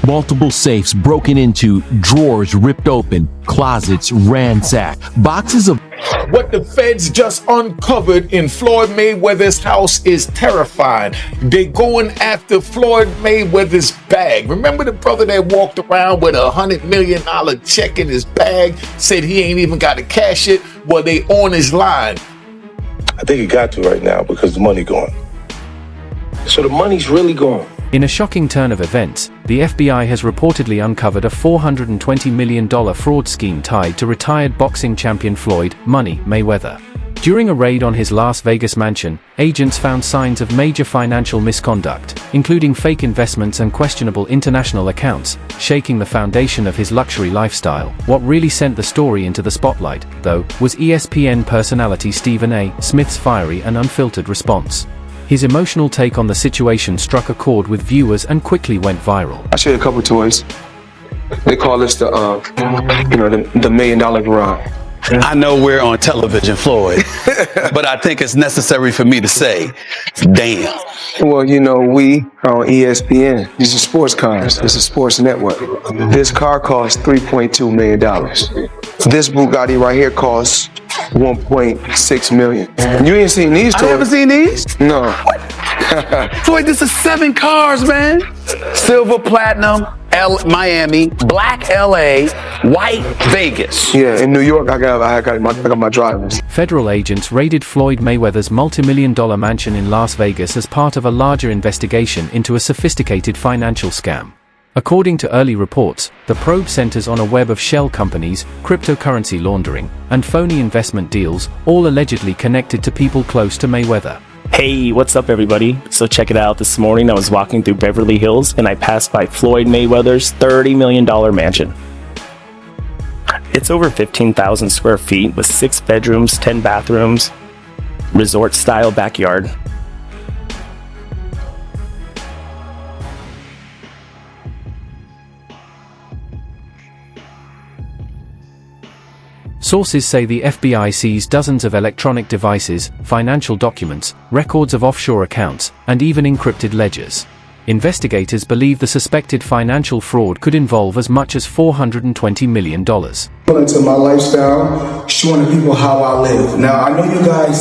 Multiple safes broken into, drawers ripped open, closets ransacked, boxes of... What the feds just uncovered in Floyd Mayweather's house is terrifying. They're going after Floyd Mayweather's bag. Remember the brother that walked around with $100 million check in his bag, said he ain't even got to cash it? Well, they on his line. I think he got to right now because the money gone. So the money's really gone. In a shocking turn of events, the FBI has reportedly uncovered a $420 million fraud scheme tied to retired boxing champion Floyd "Money" Mayweather. During a raid on his Las Vegas mansion, agents found signs of major financial misconduct, including fake investments and questionable international accounts, shaking the foundation of his luxury lifestyle. What really sent the story into the spotlight, though, was ESPN personality Stephen A. Smith's fiery and unfiltered response. His emotional take on the situation struck a chord with viewers and quickly went viral. I share a couple toys. They call this the $1 million garage. I know we're on television, Floyd, but I think it's necessary for me to say, damn. Well, we are on ESPN. These are sports cars. It's a sports network. This car costs $3.2 million. This Bugatti right here costs $1.6 million. You ain't seen these toys? I haven't seen these? No. Floyd, this is 7 cars, man. Silver, platinum, Miami, black LA, white Vegas. Yeah, in New York, I got my drivers. Federal agents raided Floyd Mayweather's multi-million-dollar mansion in Las Vegas as part of a larger investigation into a sophisticated financial scam. According to early reports, the probe centers on a web of shell companies, cryptocurrency laundering, and phony investment deals, all allegedly connected to people close to Mayweather. Hey, what's up everybody? So check it out, this morning I was walking through Beverly Hills and I passed by Floyd Mayweather's $30 million mansion. It's over 15,000 square feet with 6 bedrooms, 10 bathrooms, resort-style backyard. Sources say the FBI seized dozens of electronic devices, financial documents, records of offshore accounts, and even encrypted ledgers. Investigators believe the suspected financial fraud could involve as much as $420 million. Into my lifestyle, showing people how I live. Now, I know you guys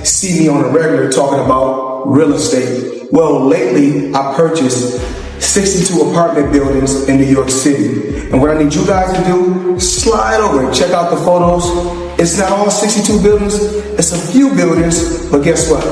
see me on a regular talking about real estate. Well, lately I purchased 62 apartment buildings in New York City. And what I need you guys to do, slide over and check out the photos. It's not all 62 buildings, it's a few buildings, but guess what?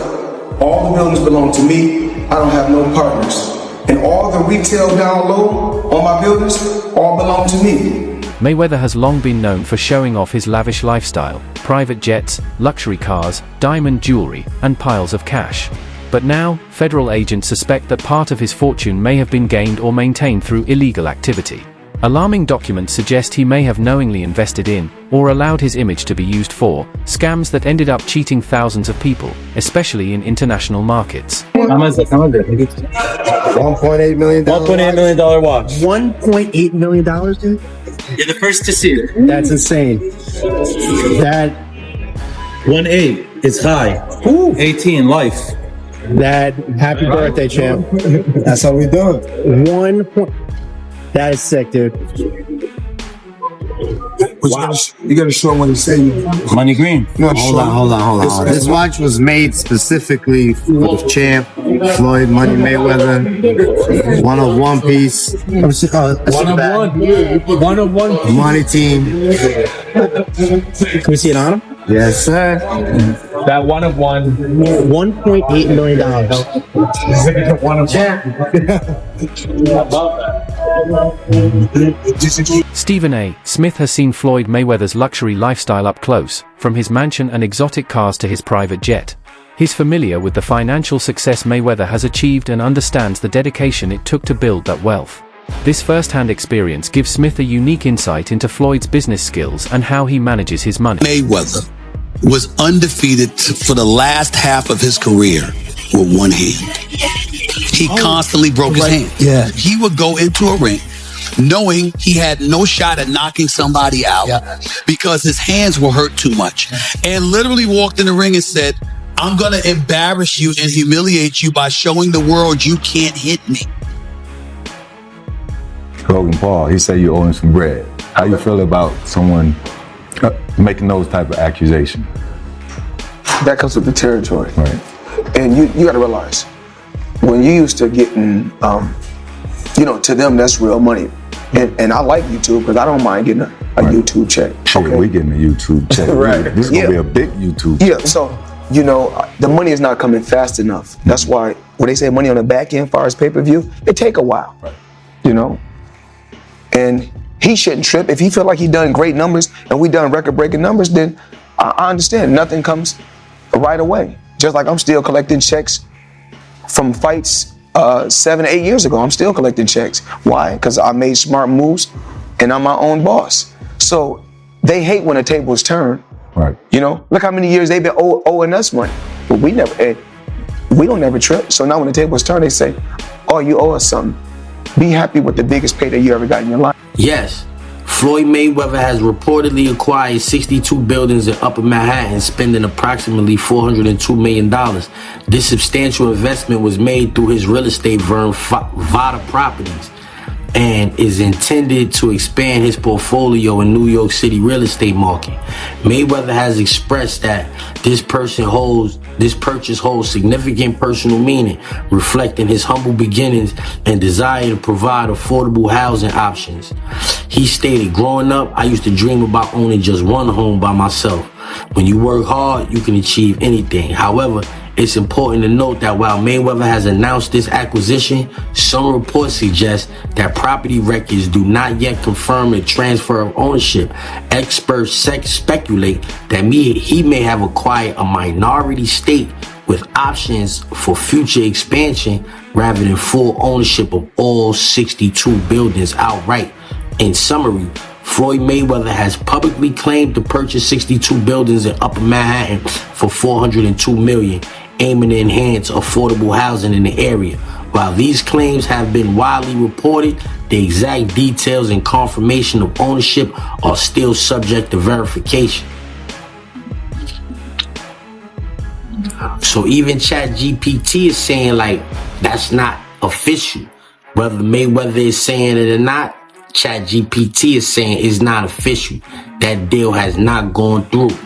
All the buildings belong to me. I don't have no partners. And all the retail down low on my buildings all belong to me. Mayweather has long been known for showing off his lavish lifestyle, private jets, luxury cars, diamond jewelry, and piles of cash. But now, federal agents suspect that part of his fortune may have been gained or maintained through illegal activity. Alarming documents suggest he may have knowingly invested in, or allowed his image to be used for, scams that ended up cheating thousands of people, especially in international markets. How much is it? $1.8 million. $1.8 million watch. $1.8 million, dude? You're the first to see it. That's insane. That 1.8 is high. Ooh. 18 life. That happy birthday, champ. That's how we do it. That is sick, dude. Wow. You gotta show when you say Money green. No, Hold on. This watch was made specifically for the champ, Floyd Money Mayweather. One of one piece. One of one. Money team. Can we see it on him? Yes, sir. That one of one. $1.8 million. One of Stephen A. Smith has seen Floyd Mayweather's luxury lifestyle up close, from his mansion and exotic cars to his private jet. He's familiar with the financial success Mayweather has achieved and understands the dedication it took to build that wealth. This first-hand experience gives Smith a unique insight into Floyd's business skills and how he manages his money. Mayweather was undefeated for the last half of his career with one hand. He constantly broke his hand. Yeah. He would go into a ring knowing he had no shot at knocking somebody out because his hands were hurt too much, and literally walked in the ring and said, I'm going to embarrass you and humiliate you by showing the world you can't hit me. Logan Paul, he said you owe him some bread. How you feel about someone making those type of accusations? That comes with the territory. Right. And you got to realize, when you used to getting, to them, that's real money. And I like YouTube because I don't mind getting a YouTube check. Shit, we getting a YouTube check. Right. This is going to be a big YouTube check. Yeah, so, the money is not coming fast enough. That's why when they say money on the back end, as far as pay-per-view, it take a while. Right. And he shouldn't trip. If he feel like he done great numbers and we done record-breaking numbers, then I understand. Nothing comes right away. Just like I'm still collecting checks from fights 7 to 8 years ago. I'm still collecting checks. Why? Because I made smart moves and I'm my own boss. So they hate when the tables turn. Right. Look how many years they've been owing us money. But we don't never trip. So now when the tables turn, they say, oh, you owe us something. Be happy with the biggest payday you ever got in your life. Yes, Floyd Mayweather has reportedly acquired 62 buildings in Upper Manhattan, spending approximately $402 million. This substantial investment was made through his real estate firm, Vada Properties, and is intended to expand his portfolio in New York City real estate market. Mayweather has expressed that this purchase holds significant personal meaning, reflecting his humble beginnings and desire to provide affordable housing options. He stated, growing up, I used to dream about owning just one home by myself. When you work hard, you can achieve anything. However, it's important to note that while Mayweather has announced this acquisition, some reports suggest that property records do not yet confirm the transfer of ownership. Experts speculate that he may have acquired a minority stake with options for future expansion rather than full ownership of all 62 buildings outright. In summary, Floyd Mayweather has publicly claimed to purchase 62 buildings in Upper Manhattan for $402 million, aiming to enhance affordable housing in the area. While these claims have been widely reported, the exact details and confirmation of ownership are still subject to verification. So even ChatGPT is saying that's not official. Whether Mayweather is saying it or not, ChatGPT is saying it's not official. That deal has not gone through.